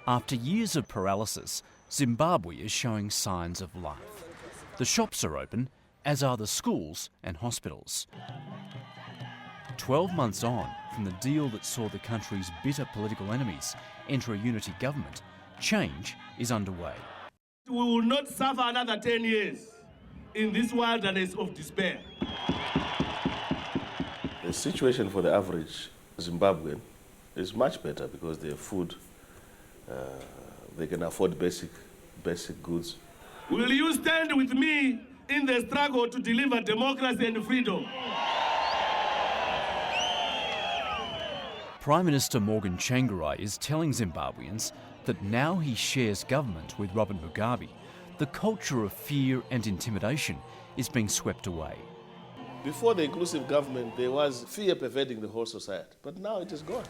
After years of paralysis, Zimbabwe is showing signs of life. The shops are open, as are the schools and hospitals. 12 months on from the deal that saw the country's bitter political enemies enter a unity government, change is underway. We will not suffer another 10 years in this wilderness of despair. The situation for the average Zimbabwean is much better because they have food, they can afford basic goods. Will you stand with me in the struggle to deliver democracy and freedom? Prime Minister Morgan Tsvangirai is telling Zimbabweans that now he shares government with Robert Mugabe, the culture of fear and intimidation is being swept away. Before the inclusive government, there was fear pervading the whole society, but now it is gone.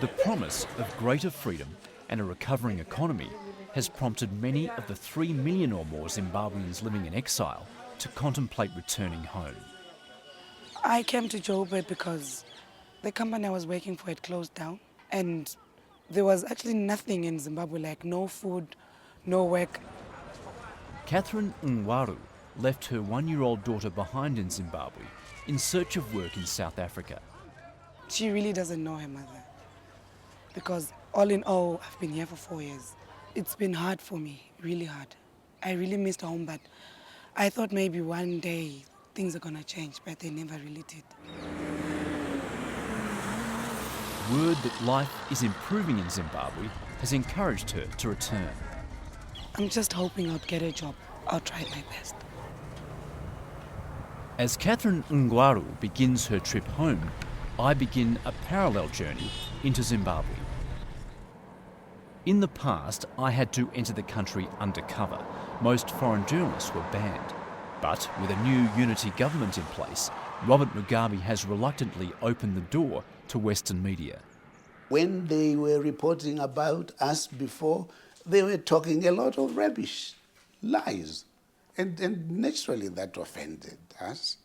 The promise of greater freedom and a recovering economy has prompted many of the 3 million or more Zimbabweans living in exile to contemplate returning home. I came to Joburg because the company I was working for had closed down and there was actually nothing in Zimbabwe, like no food, no work. Catherine Ngwaru left her 1-year-old daughter behind in Zimbabwe in search of work in South Africa. She really doesn't know her mother because all in all, I've been here for 4 years. It's been hard for me, really hard. I really missed home, but I thought maybe one day things are gonna change, but they never really did. Word that life is improving in Zimbabwe has encouraged her to return. I'm just hoping I'll get a job. I'll try my best. As Catherine Ngwaru begins her trip home, I begin a parallel journey into Zimbabwe. In the past, I had to enter the country undercover. Most foreign journalists were banned. But with a new unity government in place, Robert Mugabe has reluctantly opened the door to Western media. When they were reporting about us before, they were talking a lot of rubbish, lies. And naturally that offended us.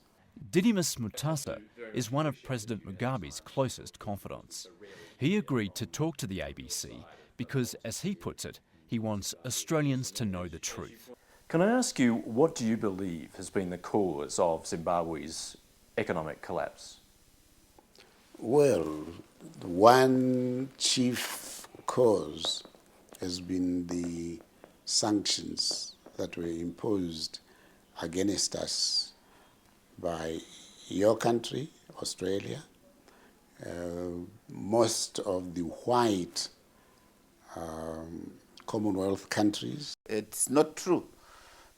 Didymus Mutsasa is one of President Mugabe's closest confidants. He agreed to talk to the ABC because, as he puts it, he wants Australians to know the truth. Can I ask you, what do you believe has been the cause of Zimbabwe's economic collapse? Well, one chief cause has been the sanctions that were imposed against us by your country, Australia. Most of the white Commonwealth countries. It's not true.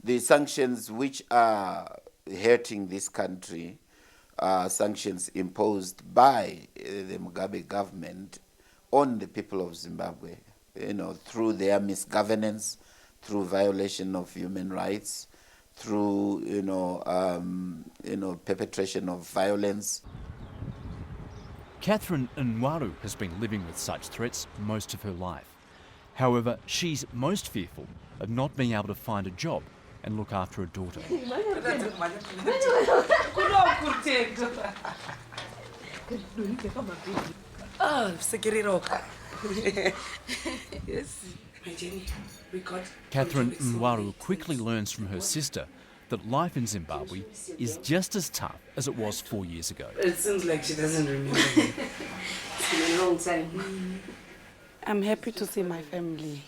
The sanctions which are hurting this country are sanctions imposed by the Mugabe government on the people of Zimbabwe, through their misgovernance, through violation of human rights, through perpetration of violence. Catherine Ngwaru has been living with such threats most of her life. However, she's most fearful of not being able to find a job and look after her daughter. Catherine Ngwaru quickly learns from her sister that life in Zimbabwe is just as tough as it was 4 years ago. It seems like she doesn't remember me. It's been a long time. I'm happy to see my family,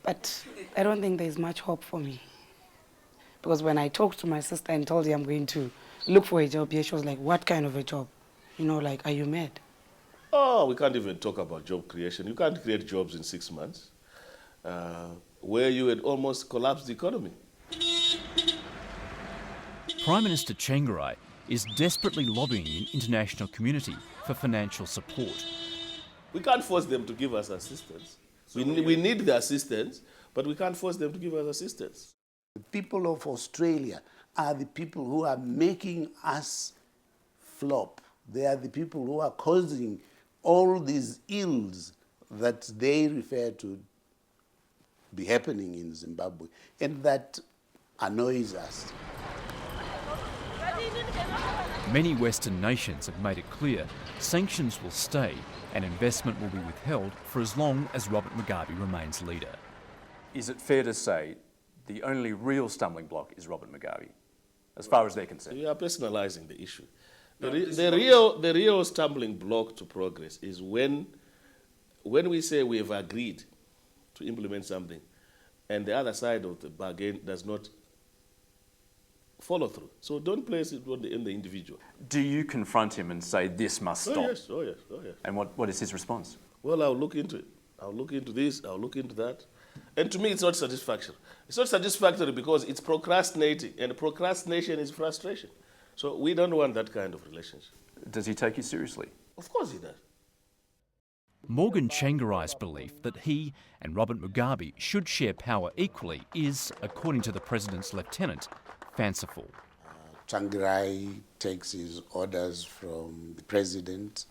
but I don't think there's much hope for me. Because when I talked to my sister and told her I'm going to look for a job here, she was like, what kind of a job? Are you mad? Oh, we can't even talk about job creation. You can't create jobs in 6 months, where you had almost collapsed the economy. Prime Minister Tsvangirai is desperately lobbying the international community for financial support. We can't force them to give us assistance. We need the assistance, but we can't force them to give us assistance. The people of Australia are the people who are making us flop. They are the people who are causing all these ills that they refer to be happening in Zimbabwe, and that annoys us. Many Western nations have made it clear sanctions will stay and investment will be withheld for as long as Robert Mugabe remains leader. Is it fair to say the only real stumbling block is Robert Mugabe, as far as they're concerned? We are personalizing the issue. The real stumbling block to progress is when we say we have agreed to implement something and the other side of the bargain does not follow through. So don't place it on the individual. Do you confront him and say, this must stop? Oh yes, oh yes, oh yes. And what is his response? Well, I'll look into it. I'll look into this, I'll look into that. And to me, it's not satisfactory. It's not satisfactory because it's procrastinating, and procrastination is frustration. So we don't want that kind of relationship. Does he take you seriously? Of course he does. Morgan Tsvangirai's belief that he and Robert Mugabe should share power equally is, according to the president's lieutenant, fanciful. Tsvangirai takes his orders from the president,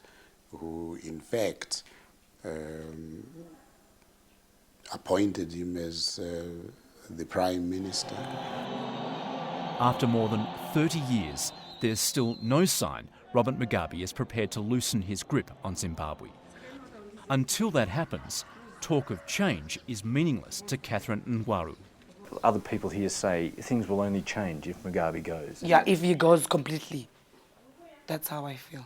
who in fact appointed him as the prime minister. After more than 30 years, there's still no sign Robert Mugabe is prepared to loosen his grip on Zimbabwe. Until that happens, talk of change is meaningless to Catherine Ngwaru. Other people here say things will only change if Mugabe goes. Yeah, if he goes completely. That's how I feel.